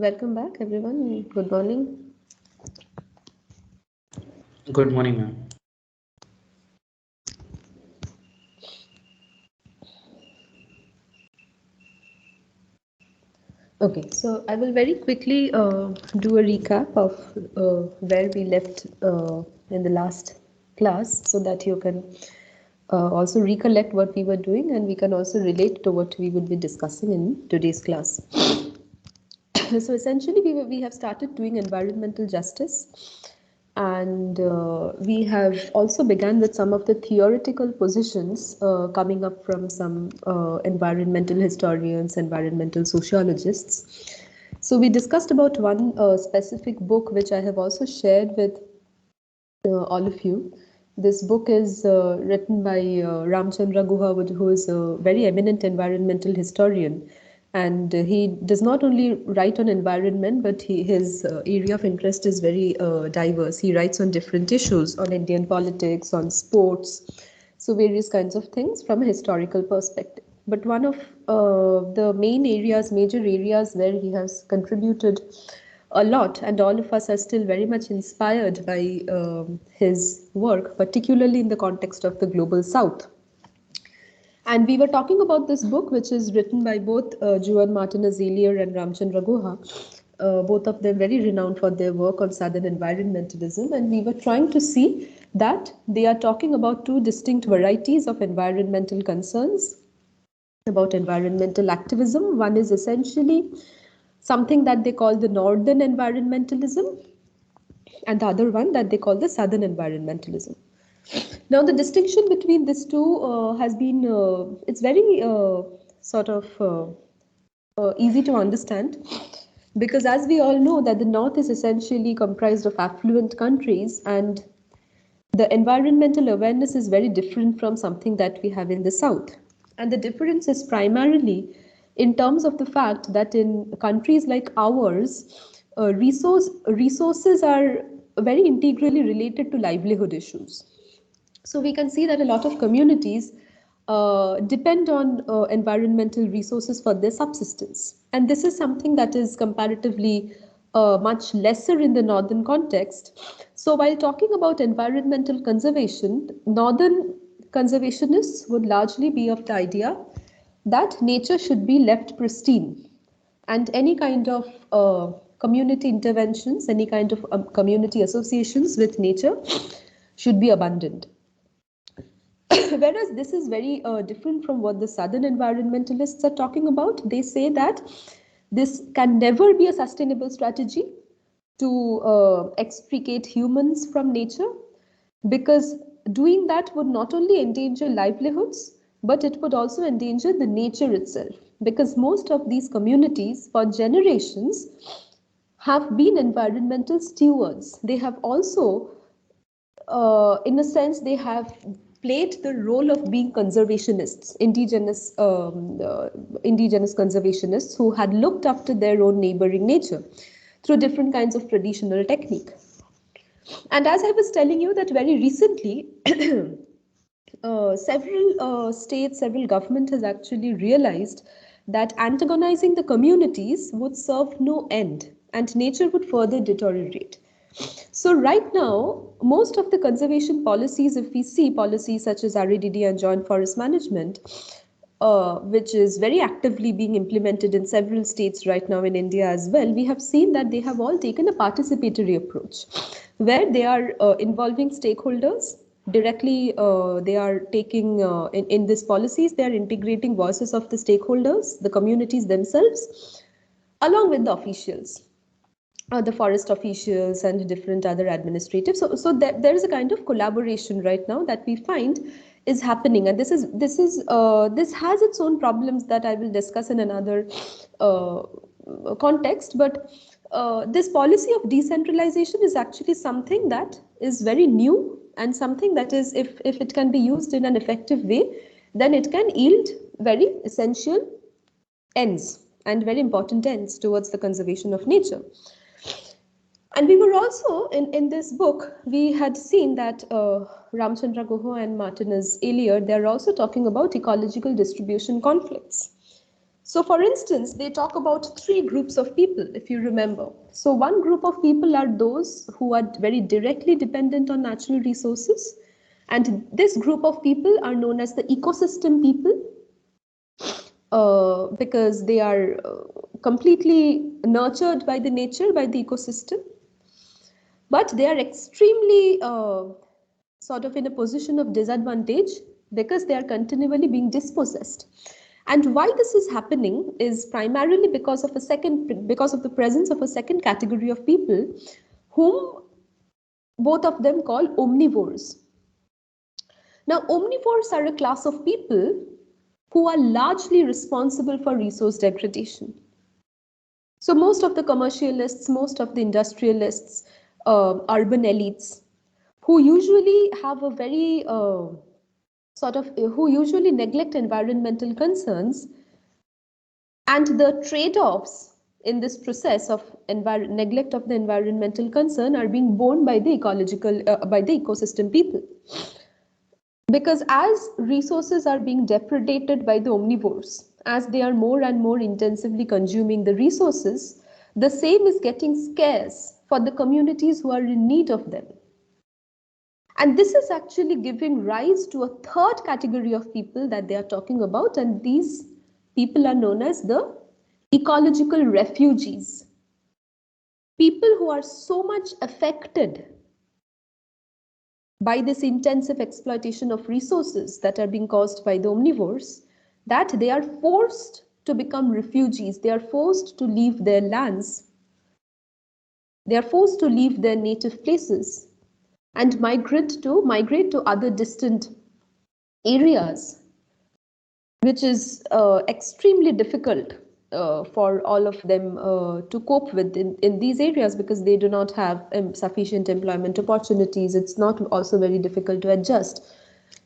Welcome back, everyone. Good morning. Good morning, ma'am. Okay, so I will very quickly do a recap of where we left in the last class so that you can also recollect what we were doing and we can also relate to what we would be discussing in today's class. So essentially, we have started doing environmental justice, and we have also begun with some of the theoretical positions coming up from some environmental historians, environmental sociologists. So we discussed about one specific book which I have also shared with all of you. This book is written by Ramchandra Guha, who is a very eminent environmental historian. And he does not only write on environment, but his area of interest is very diverse. He writes on different issues, on Indian politics, on sports, so various kinds of things from a historical perspective. But one of the major areas where he has contributed a lot, and all of us are still very much inspired by his work, particularly in the context of the global south. And we were talking about this book, which is written by both Juan Martinez Elier and Ramchandra Guha, both of them very renowned for their work on southern environmentalism. And we were trying to see that they are talking about two distinct varieties of environmental concerns, about environmental activism. One is essentially something that they call the northern environmentalism, and the other one that they call the southern environmentalism. Now, the distinction between these two has been, it's very sort of easy to understand, because as we all know that the north is essentially comprised of affluent countries, and the environmental awareness is very different from something that we have in the south. And the difference is primarily in terms of the fact that in countries like ours, resources are very integrally related to livelihood issues. So we can see that a lot of communities depend on environmental resources for their subsistence. And this is something that is comparatively much lesser in the northern context. So while talking about environmental conservation, northern conservationists would largely be of the idea that nature should be left pristine, and any kind of community interventions, any kind of community associations with nature should be abundant. Whereas this is very different from what the southern environmentalists are talking about. They say that this can never be a sustainable strategy to extricate humans from nature, because doing that would not only endanger livelihoods, but it would also endanger the nature itself, because most of these communities for generations have been environmental stewards. They have also in a sense, they have played the role of being conservationists, indigenous conservationists who had looked after their own neighboring nature through different kinds of traditional technique. And as I was telling you that very recently, several states, several government has actually realized that antagonizing the communities would serve no end and nature would further deteriorate. So right now, most of the conservation policies, if we see policies such as RADD and joint forest management, which is very actively being implemented in several states right now in India as well, we have seen that they have all taken a participatory approach, where they are involving stakeholders directly. They are taking, in these policies, they are integrating voices of the stakeholders, the communities themselves, along with the officials. The forest officials and different other administrative. So there is a kind of collaboration right now that we find is happening, and this has its own problems that I will discuss in another context. But this policy of decentralization is actually something that is very new, and something that is, if it can be used in an effective way, then it can yield very essential ends and very important ends towards the conservation of nature. And we were also, in this book, we had seen that Ramchandra Guha and Martinez Elier, they're also talking about ecological distribution conflicts. So for instance, they talk about three groups of people, if you remember. So one group of people are those who are very directly dependent on natural resources. And this group of people are known as the ecosystem people, because they are completely nurtured by the nature, by the ecosystem. But they are extremely sort of in a position of disadvantage because they are continually being dispossessed. And why this is happening is primarily because of the presence of a second category of people whom both of them call omnivores. Now, omnivores are a class of people who are largely responsible for resource degradation. So most of the commercialists, most of the industrialists, urban elites, who usually have a very who usually neglect environmental concerns, and the trade-offs in this process of neglect of the environmental concern are being borne by the ecosystem people. Because as resources are being depredated by the omnivores, as they are more and more intensively consuming the resources, the same is getting scarce for the communities who are in need of them. And this is actually giving rise to a third category of people that they are talking about, and these people are known as the ecological refugees. People who are so much affected by this intensive exploitation of resources that are being caused by the omnivores, that they are forced to become refugees. They are forced to leave their lands. They are forced to leave their native places and migrate to other distant areas, which is extremely difficult for all of them to cope with in these areas, because they do not have sufficient employment opportunities. It's not also very difficult to adjust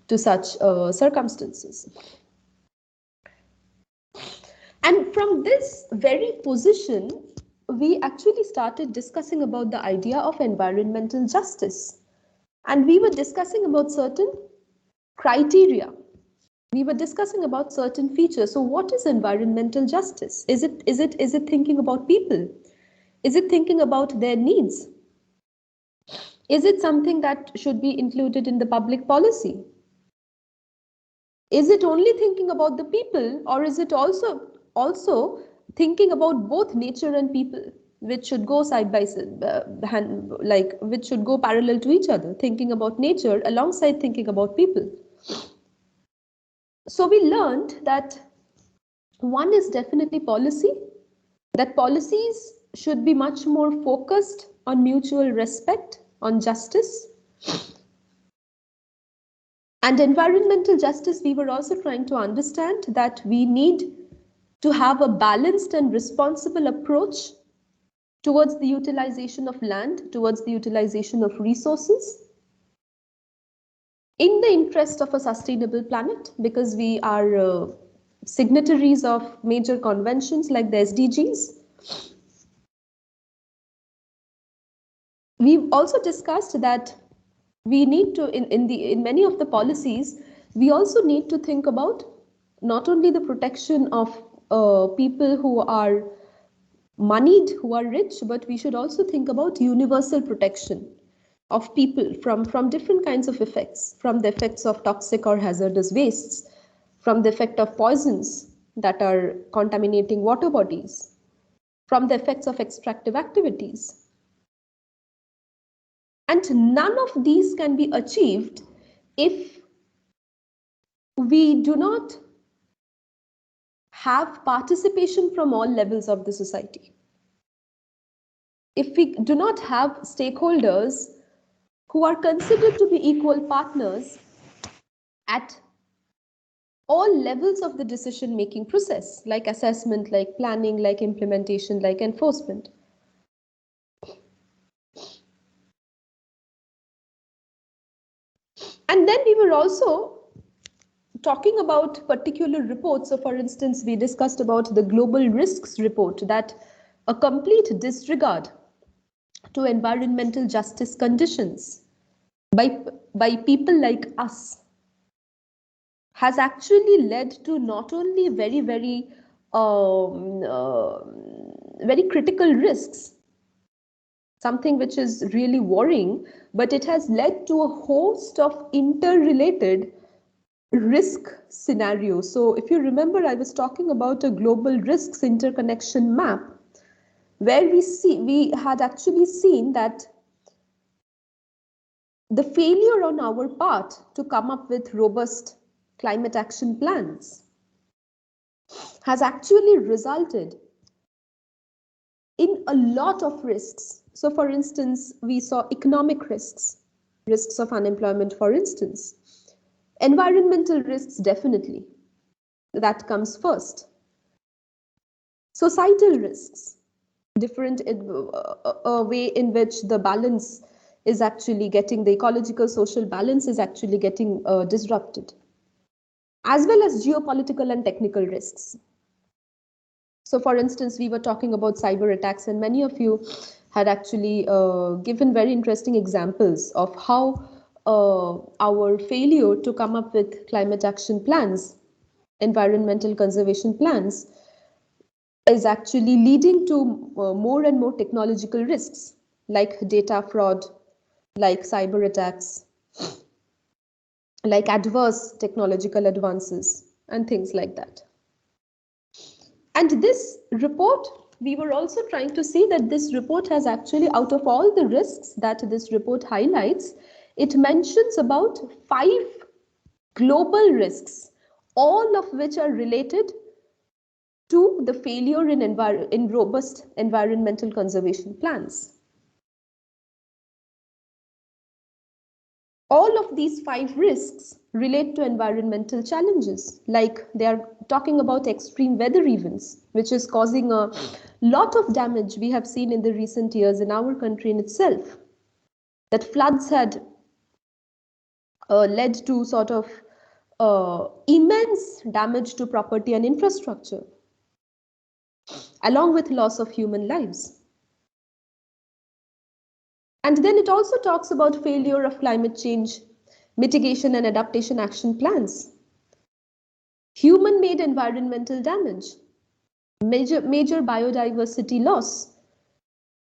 to such circumstances. And from this very position, we actually started discussing about the idea of environmental justice. And we were discussing about certain criteria. We were discussing about certain features. So what is environmental justice? Is it thinking about people? Is it thinking about their needs? Is it something that should be included in the public policy? Is it only thinking about the people, or is it also thinking about both nature and people, which should go side by side, which should go parallel to each other, thinking about nature alongside thinking about people? So we learned that one is definitely policy, that policies should be much more focused on mutual respect, on justice. And environmental justice, we were also trying to understand that we need to have a balanced and responsible approach towards the utilization of land, towards the utilization of resources, in the interest of a sustainable planet, because we are signatories of major conventions like the SDGs. We've also discussed that we need to, in many of the policies, we also need to think about not only the protection of people who are moneyed, who are rich, but we should also think about universal protection of people from different kinds of effects, from the effects of toxic or hazardous wastes, from the effect of poisons that are contaminating water bodies, from the effects of extractive activities. And none of these can be achieved if we do not have participation from all levels of the society. If we do not have stakeholders who are considered to be equal partners at all levels of the decision-making process, like assessment, like planning, like implementation, like enforcement. And then we were also talking about particular reports. So for instance, we discussed about the global risks report, that a complete disregard to environmental justice conditions by people like us has actually led to not only very very critical risks, something which is really worrying, but it has led to a host of interrelated risk scenarios. So if you remember, I was talking about a global risks interconnection map where we had actually seen that the failure on our part to come up with robust climate action plans has actually resulted in a lot of risks. So, for instance, we saw economic risks, risks of unemployment, for instance, environmental risks, definitely, that comes first, societal risks, different way in which the balance is actually getting, the ecological social balance is actually getting disrupted, as well as geopolitical and technical risks. So, for instance, we were talking about cyber attacks, and many of you had actually given very interesting examples of how our failure to come up with climate action plans, environmental conservation plans, is actually leading to more and more technological risks like data fraud, like cyber attacks, like adverse technological advances, and things like that. And this report, we were also trying to see that this report has actually, out of all the risks that this report highlights, it mentions about 5 global risks, all of which are related to the failure in robust environmental conservation plans. All of these 5 risks relate to environmental challenges, like they are talking about extreme weather events, which is causing a lot of damage we have seen in the recent years in our country in itself. That floods had led to sort of immense damage to property and infrastructure, along with loss of human lives. And then it also talks about failure of climate change mitigation and adaptation action plans, human-made environmental damage, major biodiversity loss.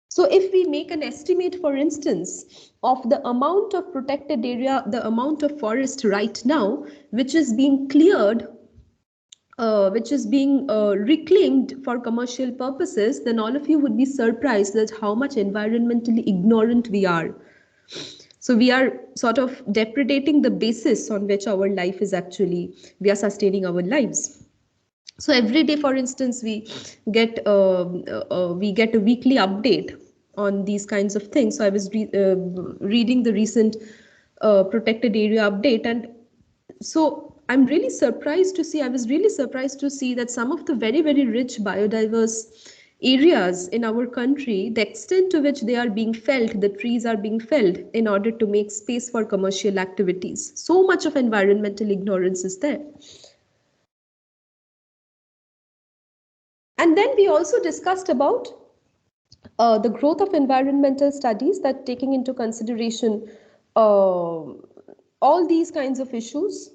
So if we make an estimate, for instance, of the amount of protected area, the amount of forest right now, which is being cleared, which is being reclaimed for commercial purposes, then all of you would be surprised at how much environmentally ignorant we are. So we are sort of depredating the basis on which our life is actually, we are sustaining our lives. So every day, for instance, we get a weekly update on these kinds of things. So I was reading the recent protected area update, and so I was really surprised to see that some of the very, very rich biodiverse areas in our country, the extent to which they are being felled, the trees are being felled in order to make space for commercial activities. So much of environmental ignorance is there. And then we also discussed about the growth of environmental studies, that taking into consideration all these kinds of issues,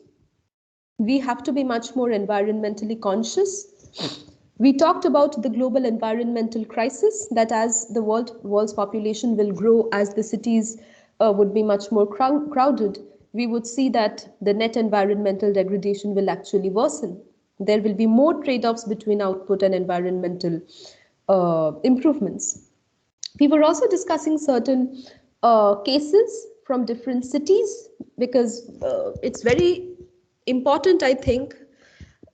we have to be much more environmentally conscious. We talked about the global environmental crisis, that as the world's population will grow, as the cities would be much more crowded, we would see that the net environmental degradation will actually worsen. There will be more trade-offs between output and environmental improvements. We were also discussing certain cases from different cities, because it's very important, I think,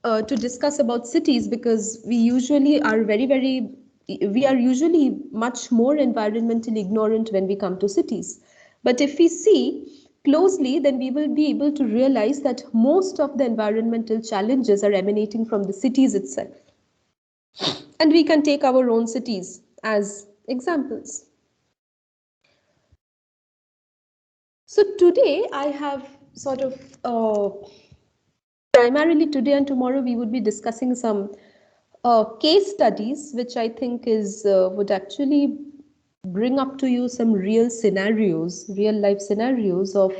to discuss about cities, because we usually are we are usually much more environmentally ignorant when we come to cities. But if we see closely, then we will be able to realize that most of the environmental challenges are emanating from the cities itself. And we can take our own cities as examples. So today I have sort of primarily today and tomorrow we would be discussing some case studies, which I think is would actually bring up to you some real scenarios, real life scenarios of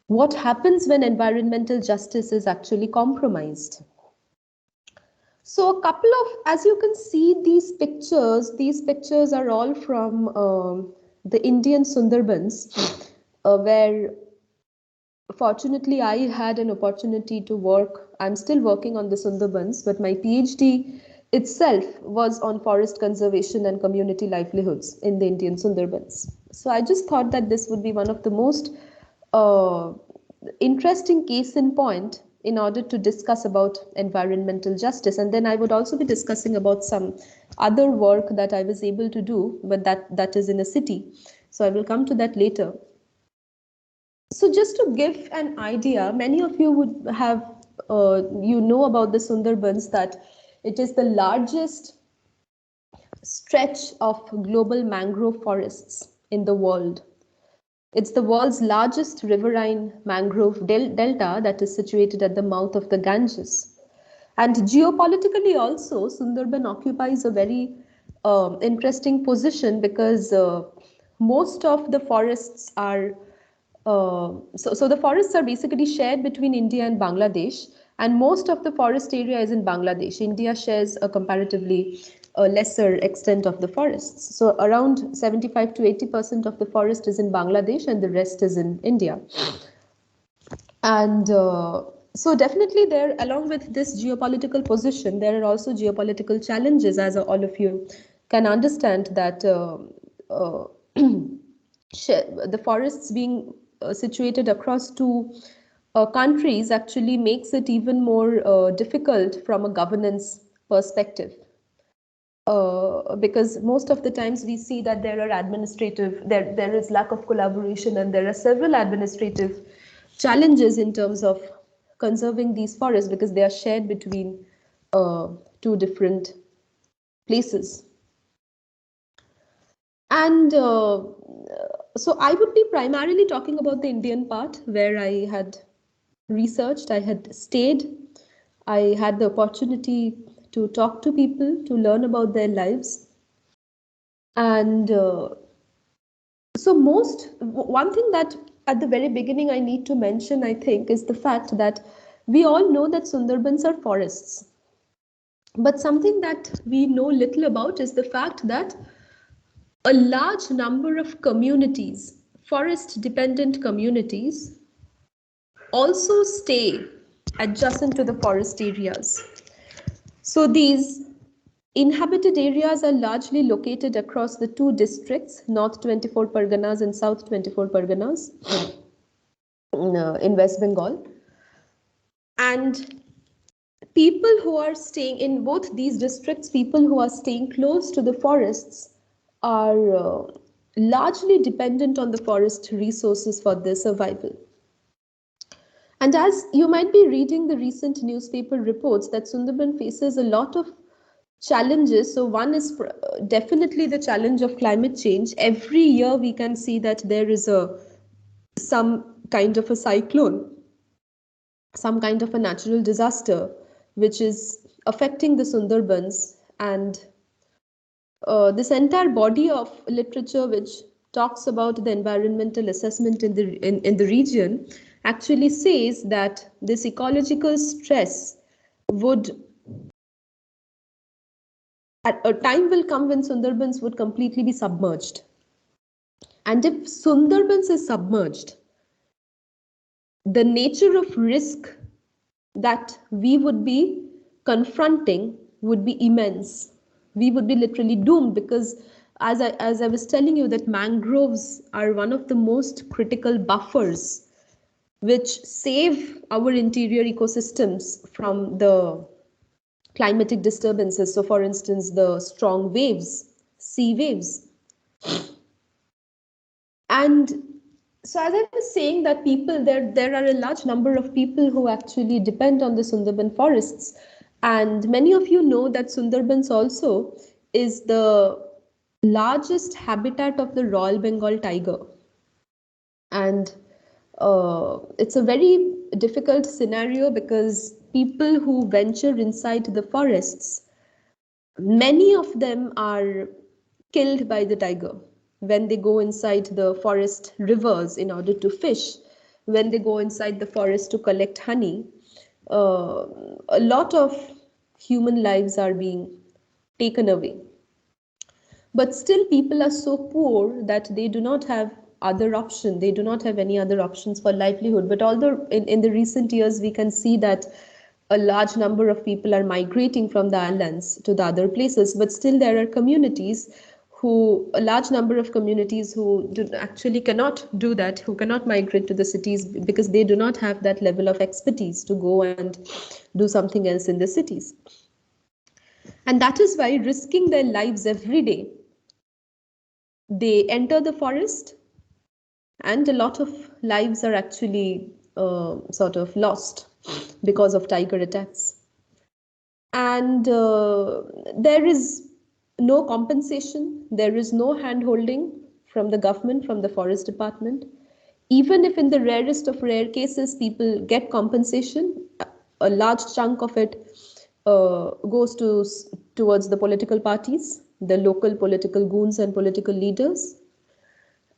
what happens when environmental justice is actually compromised. So a couple of, as you can see, these pictures are all from the Indian Sundarbans, where fortunately I had an opportunity to work. I'm still working on the Sundarbans, but my PhD itself was on forest conservation and community livelihoods in the Indian Sundarbans. So I just thought that this would be one of the most uh, interesting case in point in order to discuss about environmental justice. And then I would also be discussing about some other work that I was able to do, but that is in a city. So I will come to that later. So just to give an idea, many of you would have, you know about the Sundarbans, that it is the largest stretch of global mangrove forests in the world. It's the world's largest riverine mangrove delta that is situated at the mouth of the Ganges. And geopolitically also, Sundarban occupies a very interesting position because most of the forests are so the forests are basically shared between India and Bangladesh, and most of the forest area is in Bangladesh. India shares a comparatively lesser extent of the forests. So around 75 to 80% of the forest is in Bangladesh, and the rest is in India. And so definitely there, along with this geopolitical position, there are also geopolitical challenges, as all of you can understand, that uh, the forests being situated across two countries actually makes it even more difficult from a governance perspective. Because most of the times we see that there is lack of collaboration, and there are several administrative challenges in terms of conserving these forests because they are shared between two different places. And so I would be primarily talking about the Indian part, where I had researched, I had stayed, I had the opportunity to talk to people, to learn about their lives. And so, one thing that at the very beginning I need to mention, I think, is the fact that we all know that Sundarbans are forests. But something that we know little about is the fact that a large number of communities, forest dependent communities, also stay adjacent to the forest areas. So these inhabited areas are largely located across the two districts, North 24 Parganas and South 24 Parganas in West Bengal. And people who are staying in both these districts, people who are staying close to the forests, are largely dependent on the forest resources for their survival. And as you might be reading the recent newspaper reports, that Sundarban faces a lot of challenges. So one is definitely the challenge of climate change. Every year we can see that there is some kind of a cyclone, some kind of a natural disaster which is affecting the Sundarbans. And this entire body of literature which talks about the environmental assessment in the region actually says that this ecological stress would, at a time will come when Sundarbans would completely be submerged. And if Sundarbans is submerged, the nature of risk that we would be confronting would be immense. We would be literally doomed because, as I was telling you, that mangroves are one of the most critical buffers which save our interior ecosystems from the climatic disturbances. So, for instance, the strong waves, sea waves. And so, as I was saying, that there are a large number of people who actually depend on the Sundarban forests, and many of you know that Sundarbans also is the largest habitat of the Royal Bengal tiger, and it's a very difficult scenario because people who venture inside the forests, many of them are killed by the tiger when they go inside the forest rivers in order to fish, when they go inside the forest to collect honey. A lot of human lives are being taken away. But still, people are so poor that they do not have other option. They do not have any other options for livelihood. But although in the recent years we can see that a large number of people are migrating from the islands to the other places, but still there are communities a large number of communities who actually cannot do that, who cannot migrate to the cities because they do not have that level of expertise to go and do something else in the cities. And that is why, risking their lives every day, they enter the forest, and a lot of lives are actually sort of lost because of tiger attacks. And there is no compensation, there is no hand holding from the government, from the forest department. Even if in the rarest of rare cases people get compensation, a large chunk of it goes towards the political parties, the local political goons and political leaders.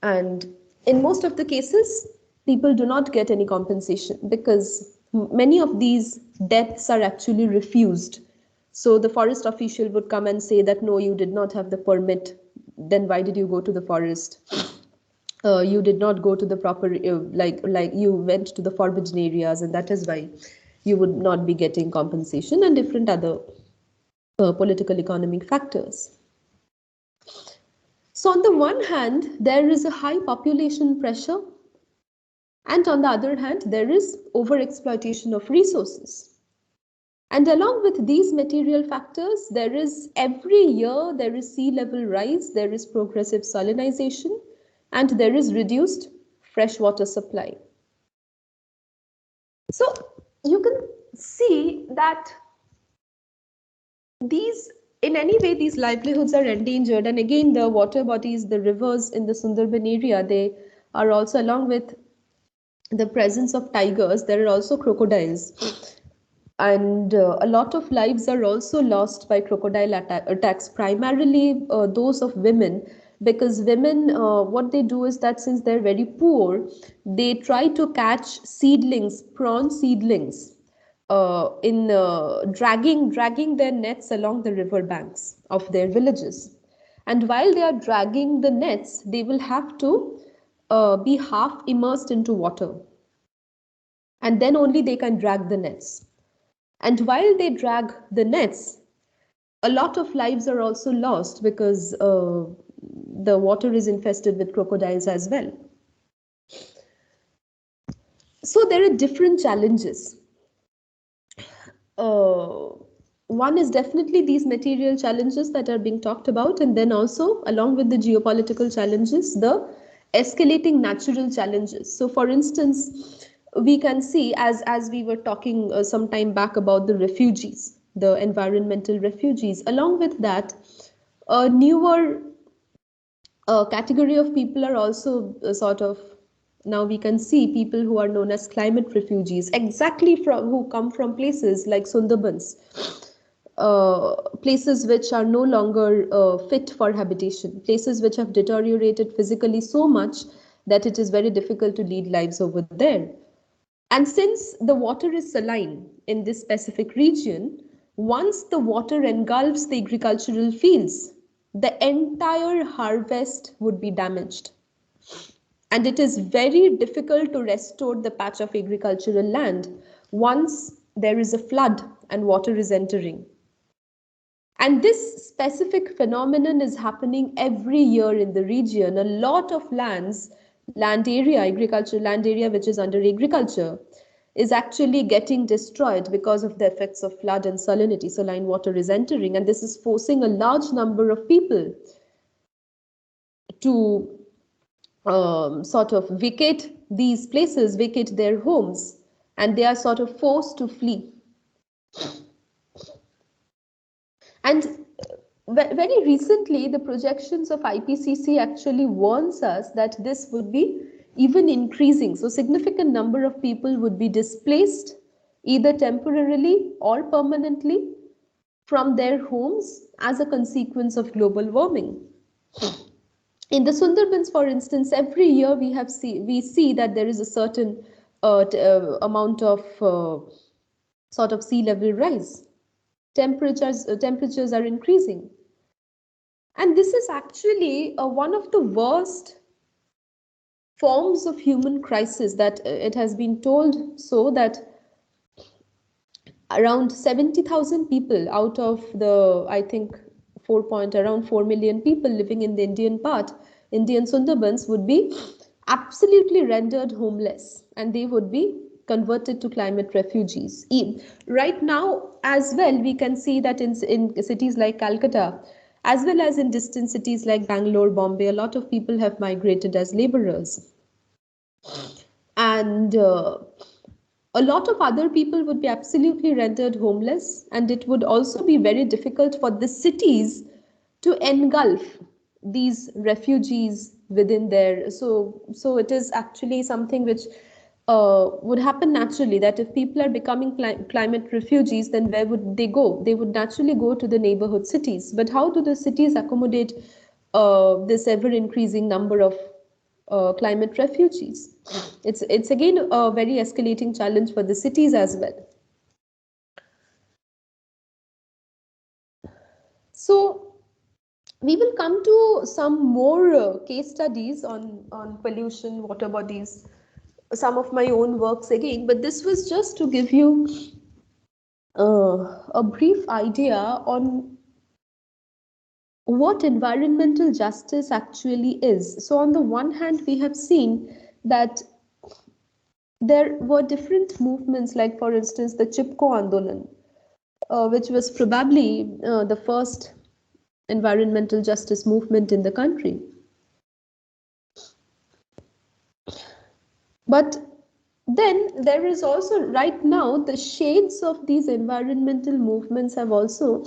And in most of the cases, people do not get any compensation because many of these deaths are actually refused. So the forest official would come and say that, no, you did not have the permit. Then why did you go to the forest? You did not go to the proper, like you went to the forbidden areas, and that is why you would not be getting compensation, and different other political economic factors. So on the one hand, there is a high population pressure, and on the other hand, there is overexploitation of resources. And along with these material factors, there is every year there is sea level rise, there is progressive salinization, and there is reduced freshwater supply. So you can see that in any way, these livelihoods are endangered. And again, the water bodies, the rivers in the Sundarban area, they are also, along with the presence of tigers, there are also crocodiles. And a lot of lives are also lost by crocodile attacks, primarily those of women, because women, what they do is that since they're very poor, they try to catch seedlings, prawn seedlings, in dragging their nets along the river banks of their villages. And while they are dragging the nets, they will have to be half immersed into water, and then only they can drag the nets. And while they drag the nets, a lot of lives are also lost because the water is infested with crocodiles as well. So there are different challenges. One is definitely these material challenges that are being talked about, and then also, along with the geopolitical challenges, the escalating natural challenges. So for instance, we can see, as we were talking some time back about the refugees, the environmental refugees, along with that, a newer category of people are also sort of, now we can see people who are known as climate refugees, exactly from who come from places like Sundarbans, places which are no longer fit for habitation, places which have deteriorated physically so much that it is very difficult to lead lives over there. And since the water is saline in this specific region, once the water engulfs the agricultural fields, the entire harvest would be damaged. And it is very difficult to restore the patch of agricultural land once there is a flood and water is entering. And this specific phenomenon is happening every year in the region. A lot of land area, agricultural land area which is under agriculture, is actually getting destroyed because of the effects of flood and salinity. Saline water is entering, and this is forcing a large number of people to sort of vacate these places, vacate their homes, and they are sort of forced to flee. And very recently, the projections of IPCC actually warns us that this would be even increasing. So significant number of people would be displaced either temporarily or permanently from their homes as a consequence of global warming. In the Sundarbans, for instance, every year we see that there is a certain amount of sort of sea level rise temperatures are increasing. And this is actually one of the worst forms of human crisis, that it has been told so that around 70,000 people out of the, I think, around 4 million people living in the Indian Sundarbans would be absolutely rendered homeless, and they would be converted to climate refugees. Right now, as well, we can see that in cities like Calcutta, as well as in distant cities like Bangalore, Bombay, a lot of people have migrated as laborers. And a lot of other people would be absolutely rendered homeless, and it would also be very difficult for the cities to engulf these refugees within their. So it is actually something which would happen naturally, that if people are becoming climate refugees, then where would they go? They would naturally go to the neighborhood cities. But how do the cities accommodate this ever increasing number of climate refugees? It's again a very escalating challenge for the cities as well. So we will come to some more case studies on pollution, water bodies, some of my own works again, but this was just to give you a brief idea on what environmental justice actually is. So on the one hand, we have seen that there were different movements, like for instance the Chipko Andolan, which was probably the first environmental justice movement in the country. But then there is also, right now, the shades of these environmental movements have also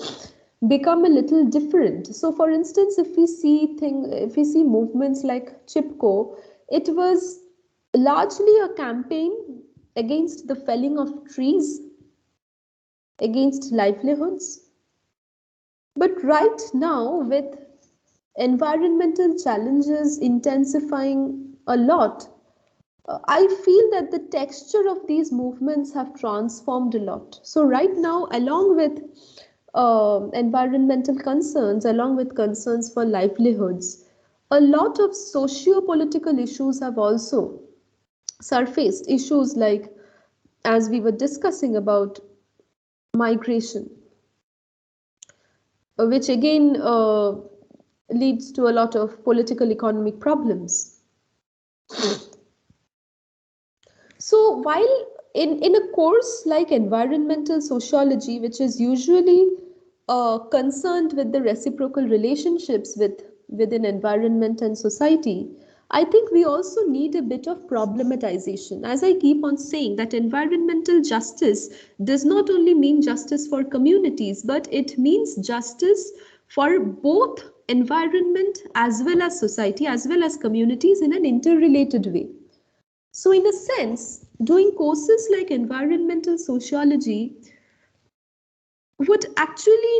become a little different. So for instance, if we see movements like Chipko, it was largely a campaign against the felling of trees, against livelihoods. But right now, with environmental challenges intensifying a lot, I feel that the texture of these movements have transformed a lot. So right now, along with environmental concerns, along with concerns for livelihoods, a lot of socio-political issues have also surfaced. Issues like, as we were discussing, about migration, which again leads to a lot of political economic problems. So while in a course like environmental sociology, which is usually concerned with the reciprocal relationships within environment and society, I think we also need a bit of problematization. As I keep on saying, that environmental justice does not only mean justice for communities, but it means justice for both environment as well as society, as well as communities, in an interrelated way. So in a sense, doing courses like environmental sociology would actually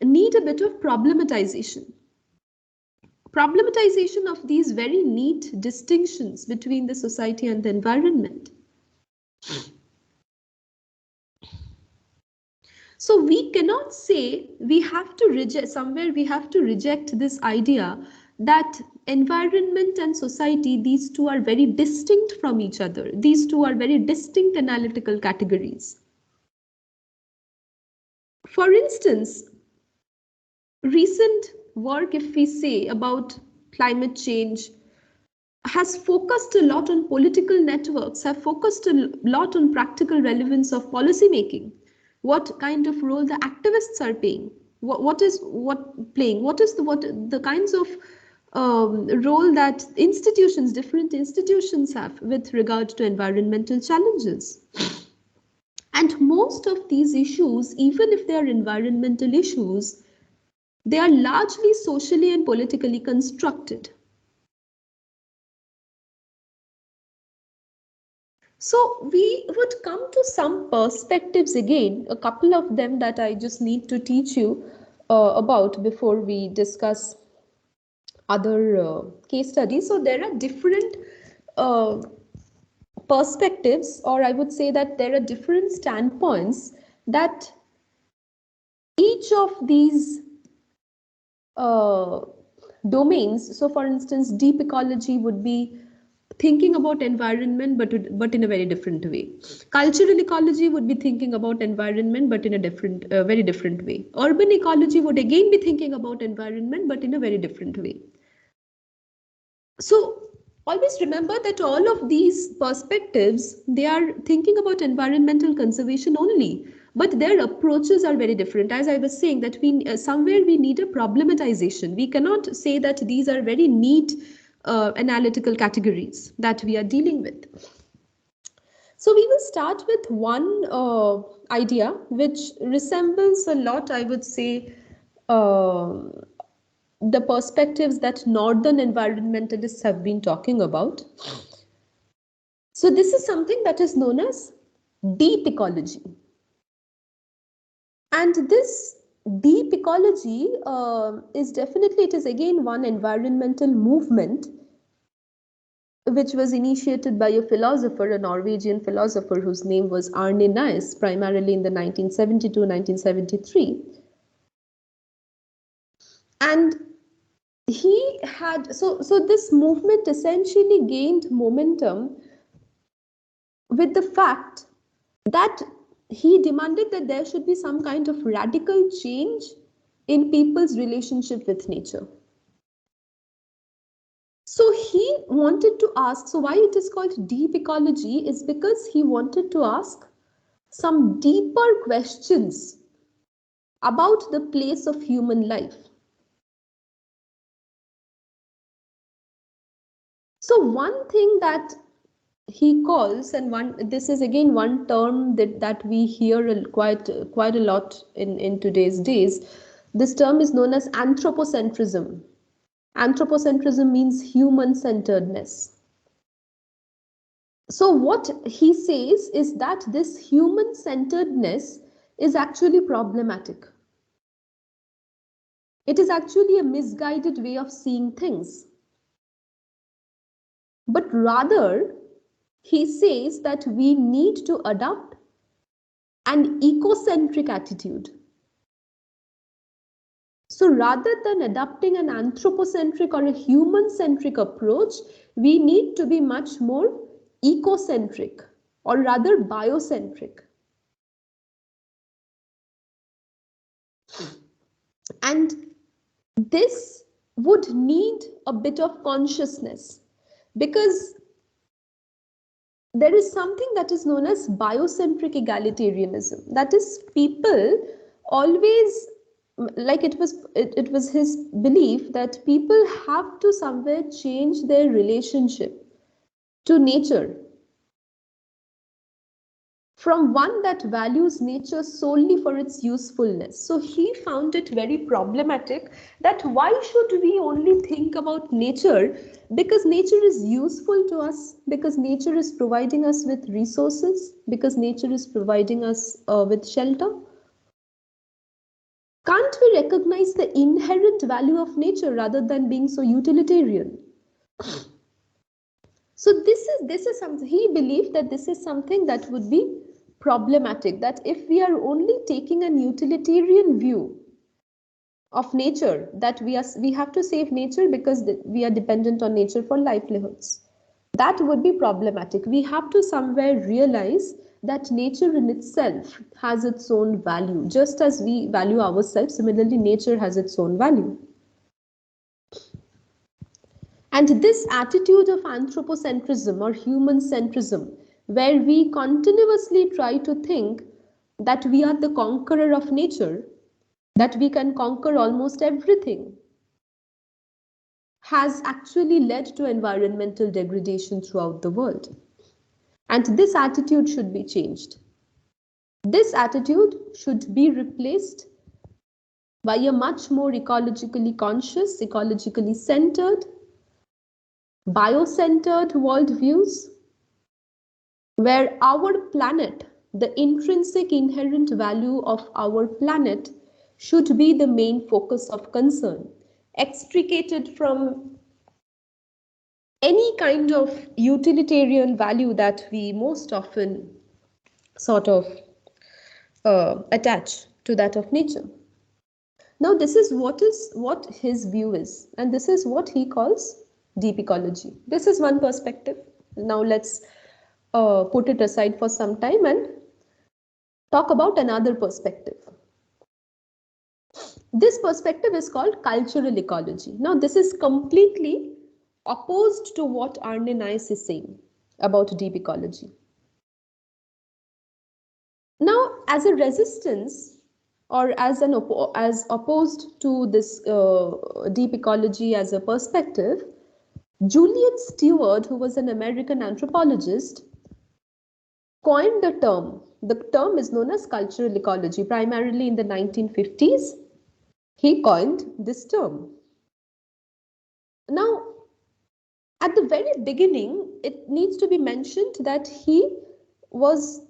need a bit of problematization. Problematization of these very neat distinctions between the society and the environment. So we cannot say, we have to reject this idea that environment and society, these two are very distinct from each other. These two are very distinct analytical categories. For instance, recent work, if we say, about climate change has focused a lot on political networks, have focused a lot on practical relevance of policy making. What kind of role the activists are playing? What is the kinds of role that different institutions have with regard to environmental challenges? And most of these issues, even if they are environmental issues, they are largely socially and politically constructed. So we would come to some perspectives again, a couple of them that I just need to teach you about before we discuss other case studies. So there are different uh, perspectives, or I would say that there are different standpoints that each of these uh, domains, so for instance, deep ecology would be thinking about environment but in a very different way. Cultural ecology would be thinking about environment but in a different very different way. Urban ecology would again be thinking about environment but in a very different way. So always remember that all of these perspectives, they are thinking about environmental conservation only, but their approaches are very different. As I was saying, that we somewhere we need a problematization. We cannot say that these are very neat analytical categories that we are dealing with. So we will start with one idea which resembles a lot, I would say, uh, the perspectives that northern environmentalists have been talking about. So this is something that is known as deep ecology. And this deep ecology is definitely, it is again one environmental movement which was initiated by a philosopher, a Norwegian philosopher whose name was Arne Naess, primarily in the 1972-1973. And he had, so this movement essentially gained momentum with the fact that he demanded that there should be some kind of radical change in people's relationship with nature. So he wanted to ask, so why it is called deep ecology is because he wanted to ask some deeper questions about the place of human life. So one thing that he calls, and this is again one term that we hear quite a lot in today's days. This term is known as anthropocentrism. Anthropocentrism means human centeredness. So what he says is that this human centeredness is actually problematic. It is actually a misguided way of seeing things. But rather, he says that we need to adopt an ecocentric attitude. So rather than adopting an anthropocentric or a human-centric approach, we need to be much more ecocentric, or rather biocentric. And this would need a bit of consciousness, because there is something that is known as biocentric egalitarianism. That is, people always, like it was his belief that people have to somewhere change their relationship to nature from one that values nature solely for its usefulness. So he found it very problematic that why should we only think about nature because nature is useful to us, because nature is providing us with resources, because nature is providing us with shelter. Can't we recognize the inherent value of nature rather than being so utilitarian? So this is something he believed that this is something that would be problematic, that if we are only taking an utilitarian view of nature, that we have to save nature because we are dependent on nature for livelihoods, that would be problematic. We have to somewhere realize that nature in itself has its own value. Just as we value ourselves, similarly nature has its own value. And this attitude of anthropocentrism or human centrism, where we continuously try to think that we are the conqueror of nature, that we can conquer almost everything, has actually led to environmental degradation throughout the world. And this attitude should be changed. This attitude should be replaced by a much more ecologically conscious, ecologically centered, biocentered worldviews, where our planet, the intrinsic inherent value of our planet, should be the main focus of concern, extricated from any kind of utilitarian value that we most often sort of attach to that of nature. Now, this is what his view is, and this is what he calls deep ecology. This is one perspective. Now, let's put it aside for some time and talk about another perspective. This perspective is called cultural ecology. Now, this is completely opposed to what Arne Nice is saying about deep ecology. Now, as a resistance or as opposed to this deep ecology as a perspective, Julian Stewart, who was an American anthropologist, coined the term. The term is known as cultural ecology. Primarily in the 1950s, he coined this term. Now, at the very beginning, it needs to be mentioned that he was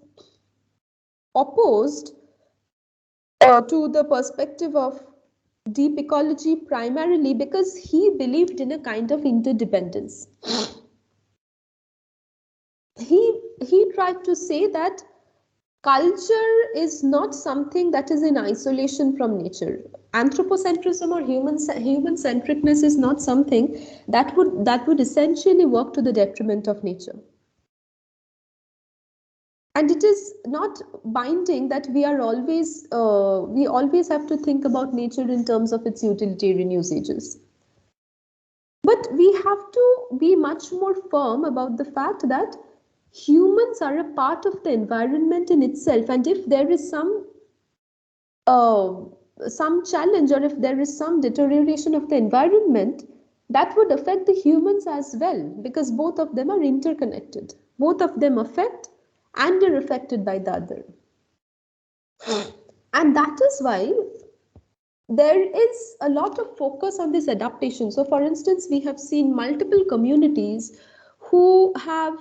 opposed to the perspective of deep ecology primarily because he believed in a kind of interdependence. He tried to say that culture is not something that is in isolation from nature. Anthropocentrism or human centricness is not something that would essentially work to the detriment of nature. And it is not binding that we always have to think about nature in terms of its utilitarian usages. But we have to be much more firm about the fact that humans are a part of the environment in itself, and if there is some challenge or if there is some deterioration of the environment, that would affect the humans as well, because both of them are interconnected. Both of them affect and are affected by the other. And that is why there is a lot of focus on this adaptation. So, for instance, we have seen multiple communities who have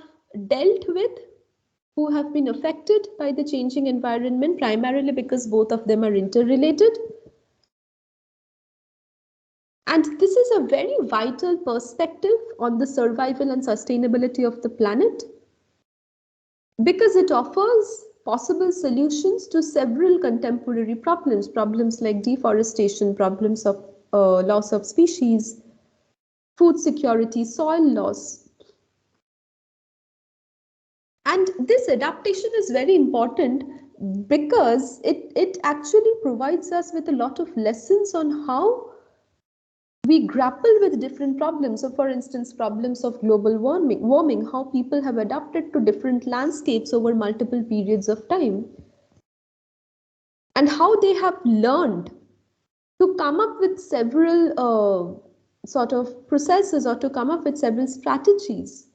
dealt with, who have been affected by the changing environment, primarily because both of them are interrelated. And this is a very vital perspective on the survival and sustainability of the planet, because it offers possible solutions to several contemporary problems like deforestation, problems of loss of species, food security, soil loss. And this adaptation is very important because it actually provides us with a lot of lessons on how we grapple with different problems. So, for instance, problems of global warming, how people have adapted to different landscapes over multiple periods of time, and how they have learned to come up with several sort of processes or to come up with several strategies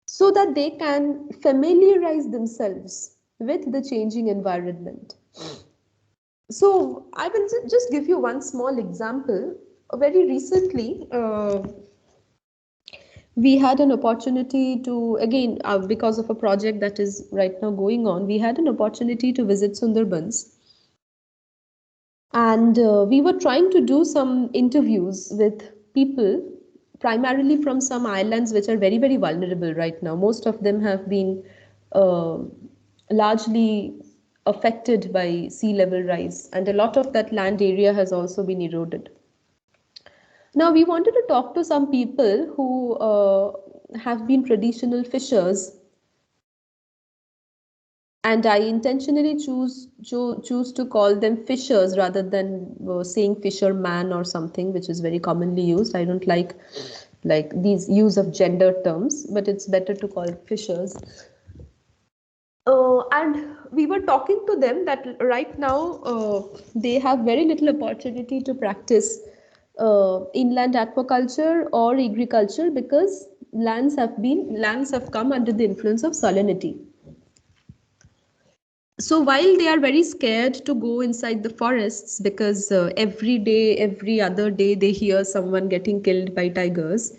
so that they can familiarize themselves with the changing environment. So I will just give you one small example. Very recently, we had an opportunity to, again, because of a project that is right now going on, we had an opportunity to visit Sundarbans. And we were trying to do some interviews with people, primarily from some islands which are very, very vulnerable right now. Most of them have been uh, largely affected by sea level rise, and a lot of that land area has also been eroded. Now, we wanted to talk to some people who have been traditional fishers, and I intentionally choose to call them fishers rather than saying fisherman or something, which is very commonly used. I don't like these use of gender terms, but it's better to call it fishers. And we were talking to them that right now they have very little opportunity to practice inland aquaculture or agriculture because lands have come under the influence of salinity. So while they are very scared to go inside the forests because every day, every other day, they hear someone getting killed by tigers.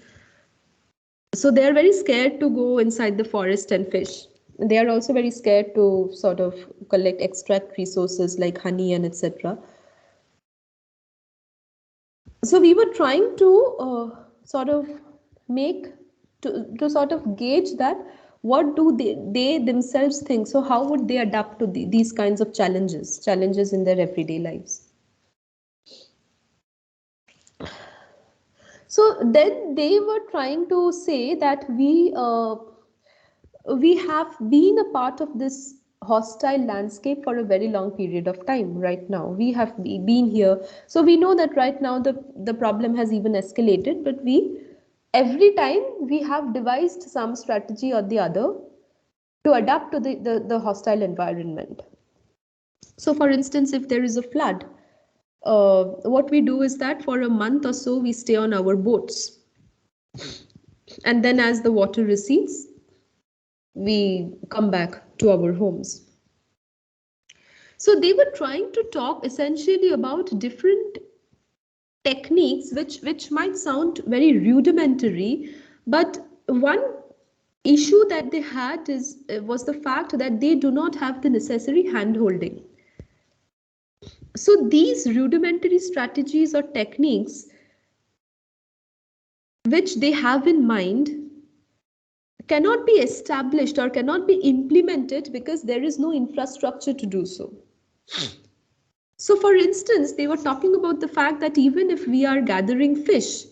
So they are very scared to go inside the forest and fish. They are also very scared to sort of extract resources like honey and etc. So we were trying to sort of make to sort of gauge that what do they themselves think. So how would they adapt to these kinds of challenges in their everyday lives? So then they were trying to say that we have been a part of this hostile landscape for a very long period of time. Right now we have been here, so we know that right now the problem has even escalated, but we every time we have devised some strategy or the other to adapt to the hostile environment. So for instance, if there is a flood, what we do is that for a month or so we stay on our boats, and then as the water recedes we come back to our homes. So they were trying to talk essentially about different techniques which might sound very rudimentary, but one issue that they had is was the fact that they do not have the necessary hand holding. So these rudimentary strategies or techniques which they have in mind cannot be established or cannot be implemented because there is no infrastructure to do so. So for instance, they were talking about the fact that even if we are gathering fish,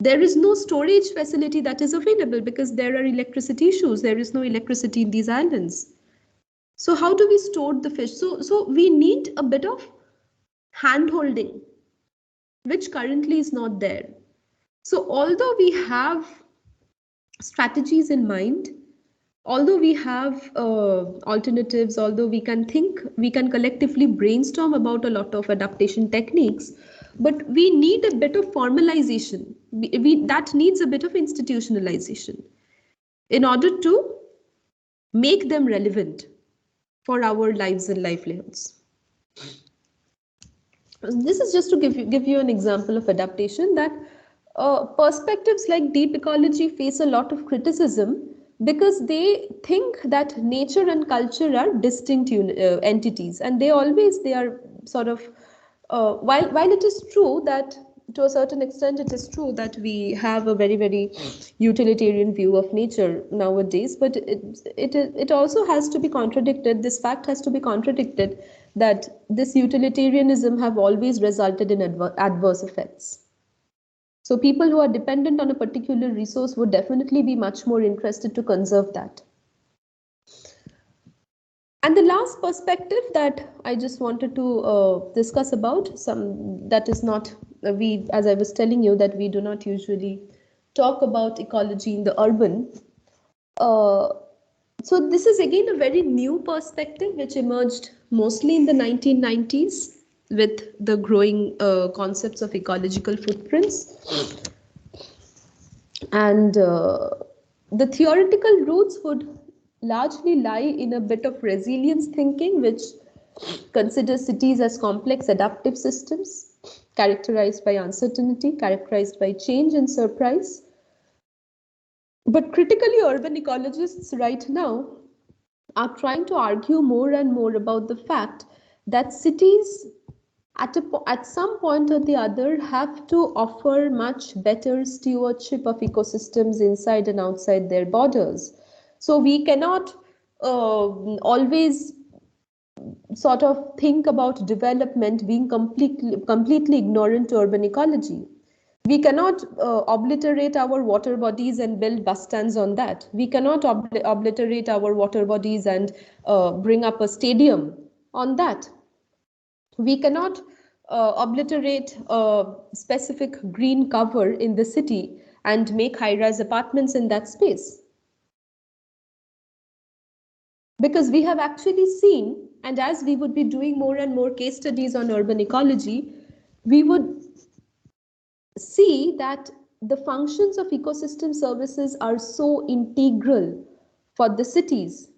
there is no storage facility that is available because there are electricity issues. There is no electricity in these islands. So how do we store the fish? So we need a bit of hand holding, which currently is not there. So although we have strategies in mind, although we have alternatives, although we can think, we can collectively brainstorm about a lot of adaptation techniques, but we need a bit of formalization. That needs a bit of institutionalization in order to make them relevant for our lives and livelihoods. This is just to give you an example of adaptation, that perspectives like deep ecology face a lot of criticism because they think that nature and culture are distinct entities, and they are sort of while it is true that to a certain extent it is true that we have a very utilitarian view of nature nowadays, but it also has to be contradicted. This fact has to be contradicted that this utilitarianism have always resulted in adverse effects. So people who are dependent on a particular resource would definitely be much more interested to conserve that. And the last perspective that I just wanted to discuss about, some that is not we, as I was telling you, that we do not usually talk about ecology in the urban. Uh, so this is again a very new perspective which emerged mostly in the 1990s with the growing concepts of ecological footprints, and the theoretical roots would largely lie in a bit of resilience thinking, which considers cities as complex adaptive systems characterized by uncertainty, characterized by change and surprise. But critically urban ecologists right now are trying to argue more and more about the fact that cities at some point or the other have to offer much better stewardship of ecosystems inside and outside their borders. So we cannot always sort of think about development being completely ignorant to urban ecology. We cannot obliterate our water bodies and build bus stands on that. We cannot obliterate our water bodies and bring up a stadium on that. We cannot obliterate a specific green cover in the city and make high-rise apartments in that space. Because we have actually seen, and as we would be doing more and more case studies on urban ecology, we would see that the functions of ecosystem services are so integral for the cities,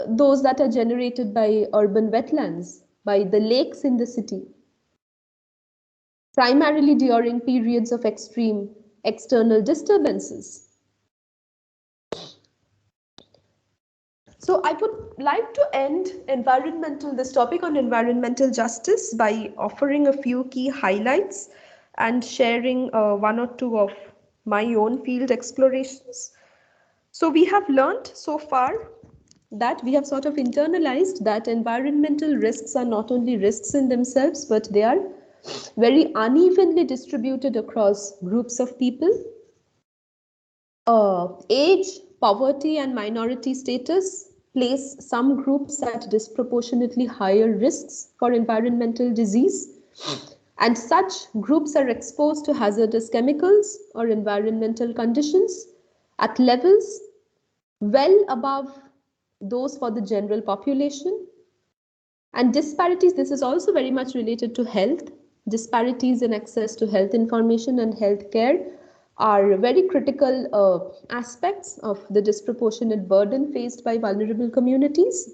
those that are generated by urban wetlands, by the lakes in the city, primarily during periods of extreme external disturbances. So I would like to end this topic on environmental justice by offering a few key highlights and sharing one or two of my own field explorations. So we have learned so far that we have sort of internalized that environmental risks are not only risks in themselves, but they are very unevenly distributed across groups of people. Age, poverty, and minority status place some groups at disproportionately higher risks for environmental disease, and such groups are exposed to hazardous chemicals or environmental conditions at levels well above those for the general population. And disparities, this is also very much related to health. Disparities in access to health information and health care are very critical aspects of the disproportionate burden faced by vulnerable communities.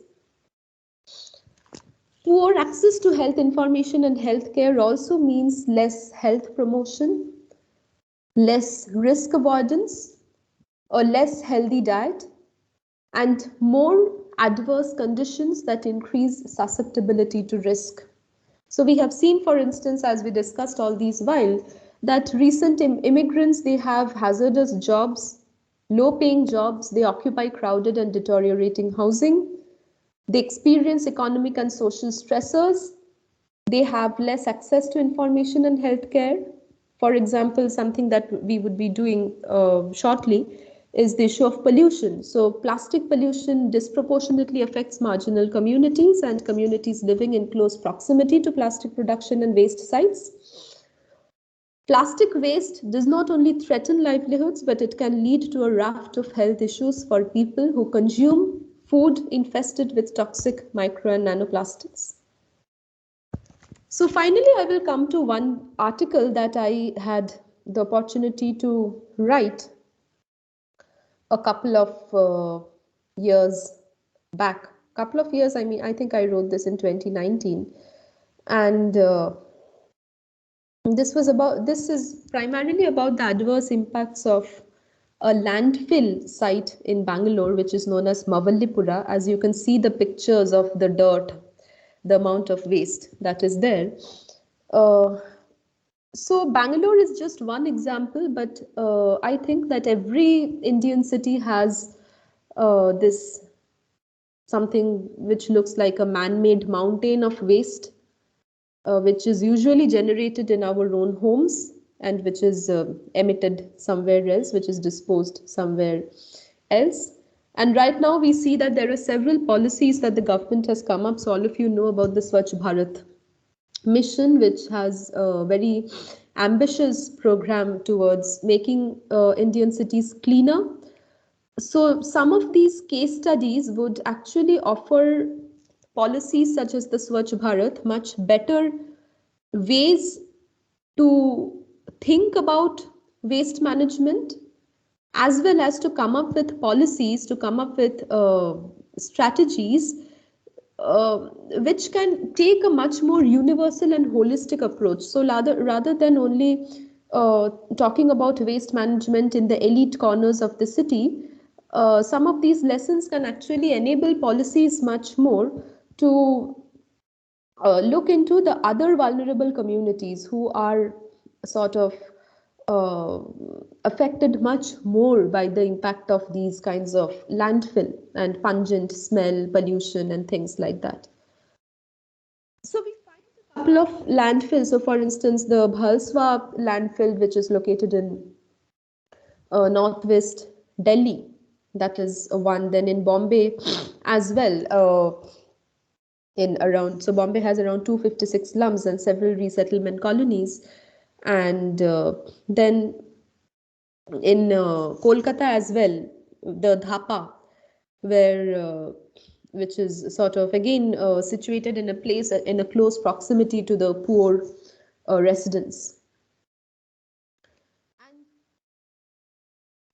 Poor access to health information and health care also means less health promotion, less risk avoidance, a less healthy diet, and more adverse conditions that increase susceptibility to risk. So we have seen, for instance, as we discussed all these while, that recent immigrants, they have hazardous jobs, low paying jobs, they occupy crowded and deteriorating housing, they experience economic and social stressors, they have less access to information and healthcare. For example, something that we would be doing shortly is the issue of pollution. So, plastic pollution disproportionately affects marginal communities and communities living in close proximity to plastic production and waste sites. Plastic waste does not only threaten livelihoods, but it can lead to a raft of health issues for people who consume food infested with toxic micro and nanoplastics. So finally, I will come to one article that I had the opportunity to write a couple of years back. Couple of years, I mean, I think I wrote this in 2019, and this is primarily about the adverse impacts of a landfill site in Bangalore, which is known as Mavallipura. As you can see the pictures of the dirt, the amount of waste that is there. Uh, so Bangalore is just one example, but I think that every Indian city has this something which looks like a man-made mountain of waste, which is usually generated in our own homes and which is emitted somewhere else, which is disposed somewhere else. And right now we see that there are several policies that the government has come up. So all of you know about the Swachh Bharat mission, which has a very ambitious program towards making Indian cities cleaner. So some of these case studies would actually offer policies such as the Swachh Bharat much better ways to think about waste management, as well as to come up with policies, to come up with strategies uh, which can take a much more universal and holistic approach. So rather than only talking about waste management in the elite corners of the city, some of these lessons can actually enable policies much more to look into the other vulnerable communities who are sort of uh, affected much more by the impact of these kinds of landfill and pungent smell, pollution, and things like that. So we find a couple of landfills. So, for instance, the Bhalswa landfill, which is located in northwest Delhi, that is one. Then in Bombay as well. In around so Bombay has around 256 slums and several resettlement colonies, and then in Kolkata as well, the Dhapa, where which is sort of again situated in a place in a close proximity to the poor residents.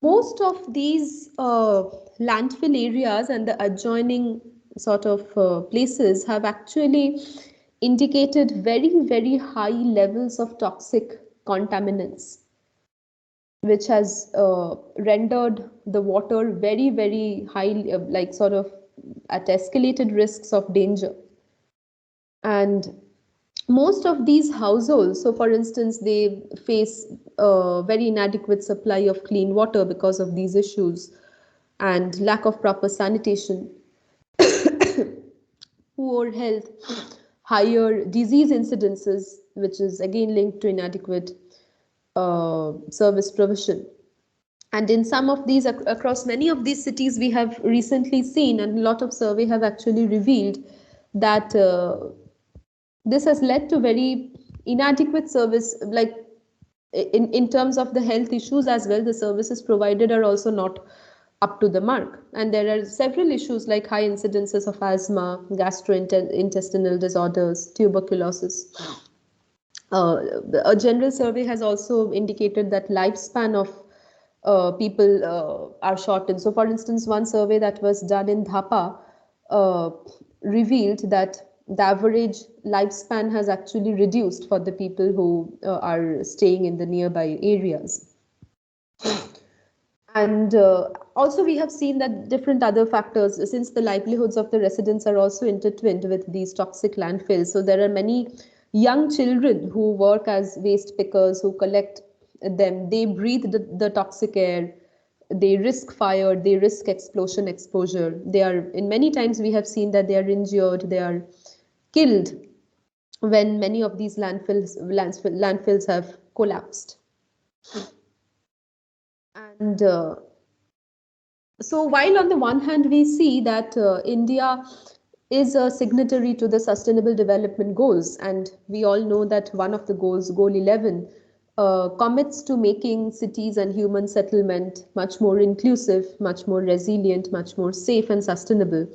Most of these landfill areas and the adjoining sort of places have actually indicated very high levels of toxic contaminants, which has rendered the water very high, like sort of at escalated risks of danger. And most of these households, so for instance, they face a very inadequate supply of clean water because of these issues and lack of proper sanitation, poor health, higher disease incidences, which is again linked to inadequate service provision. And in some of these, across many of these cities, we have recently seen, and a lot of survey have actually revealed that this has led to very inadequate service, like in terms of the health issues as well. The services provided are also not up to the mark, and there are several issues like high incidences of asthma, gastrointestinal disorders, tuberculosis. A general survey has also indicated that lifespan of people are shortened. So, for instance, one survey that was done in Dhapa uh, revealed that the average lifespan has actually reduced for the people who are staying in the nearby areas. And also, we have seen that different other factors, since the livelihoods of the residents are also intertwined with these toxic landfills. So, there are many young children who work as waste pickers, who collect them. They breathe the toxic air, they risk fire, they risk explosion exposure. They are, in many times, we have seen that they are injured, they are killed when many of these landfills have collapsed. And so while on the one hand we see that India is a signatory to the sustainable development goals, and we all know that one of the goals, goal 11, commits to making cities and human settlement much more inclusive, much more resilient, much more safe and sustainable.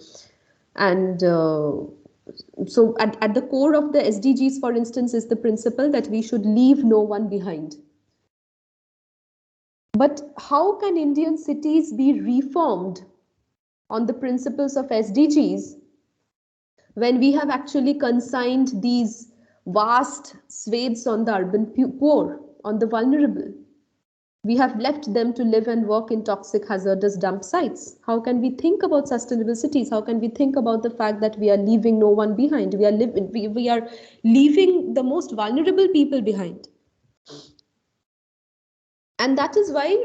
And so at the core of the SDGs, for instance, is the principle that we should leave no one behind. But how can Indian cities be reformed on the principles of SDGs when we have actually consigned these vast swathes on the urban poor, on the vulnerable? We have left them to live and work in toxic, hazardous dump sites. How can we think about sustainable cities? How can we think about the fact that we are leaving no one behind? We are leaving the most vulnerable people behind. And that is why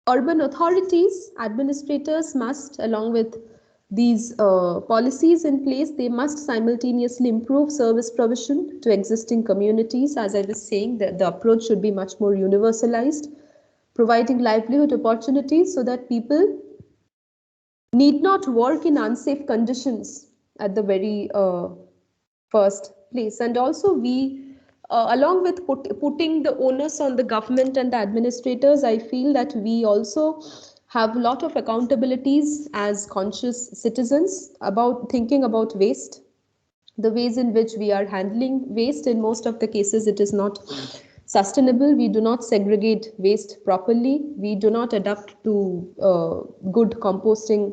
urban authorities, administrators must, along with these policies in place, they must simultaneously improve service provision to existing communities. As I was saying, the approach should be much more universalized, providing livelihood opportunities so that people need not work in unsafe conditions at the very first place. And also, we, along with putting the onus on the government and the administrators, I feel that we also have a lot of accountabilities as conscious citizens about thinking about waste, the ways in which we are handling waste. In most of the cases, it is not sustainable. We do not segregate waste properly. We do not adapt to good composting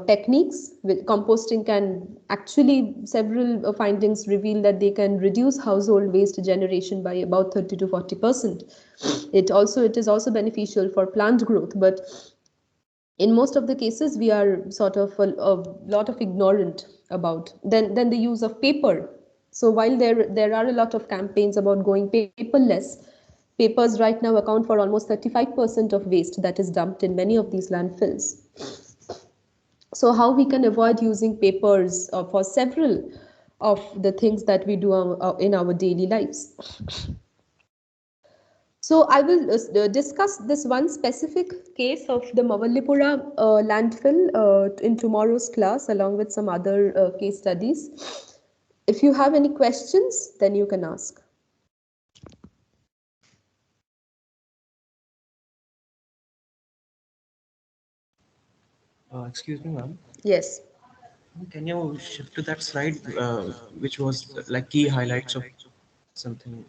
techniques. With composting can actually, several findings reveal that they can reduce household waste generation by about 30 to 40%. It is also beneficial for plant growth, but in most of the cases we are sort of a lot of ignorant about. Then the use of paper. So while there are a lot of campaigns about going paperless, papers right now account for almost 35% of waste that is dumped in many of these landfills. So how we can avoid using papers for several of the things that we do in our daily lives. So I will discuss this one specific case of the Mavallipura landfill in tomorrow's class, along with some other case studies. If you have any questions, then you can ask. Excuse me, ma'am. Yes. Can you shift to that slide, which was like key highlights of something?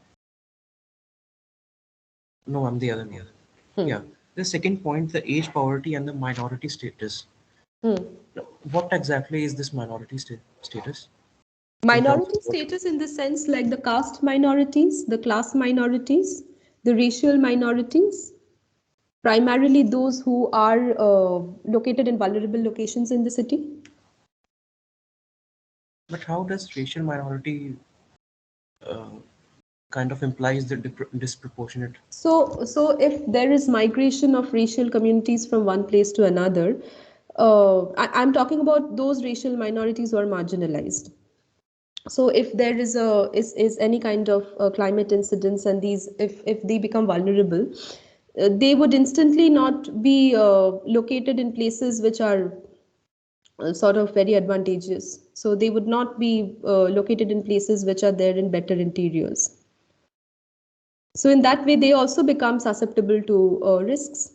No, I'm the other one. Yeah. The second point, the age, poverty, and the minority status. What exactly is this minority status? In terms Minority of what? status in the sense like the caste minorities, the class minorities, the racial minorities, primarily those who are located in vulnerable locations in the city. But how does racial minority uh, kind of implies the disproportionate? So if there is migration of racial communities from one place to another, I'm talking about those racial minorities who are marginalized. So if there is any kind of climate incidents, and these, if they become vulnerable, they would instantly not be located in places which are sort of very advantageous. So they would not be located in places which are there in better interiors. So in that way, they also become susceptible to risks,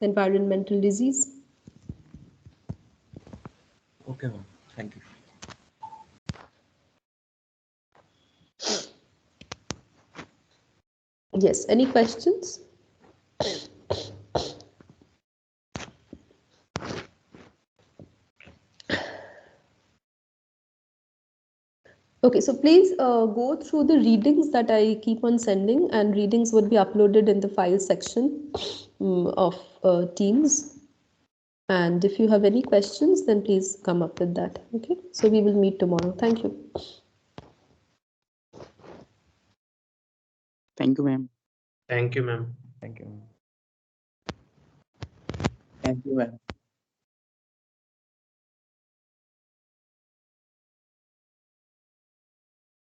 environmental disease. Okay, ma'am. Thank you. Yes, any questions? Okay, so please go through the readings that I keep on sending, and readings would be uploaded in the file section of Teams. And if you have any questions, then please come up with that. Okay, so we will meet tomorrow. Thank you. Thank you, ma'am. Thank you, ma'am. Thank you. Thank you, ma'am.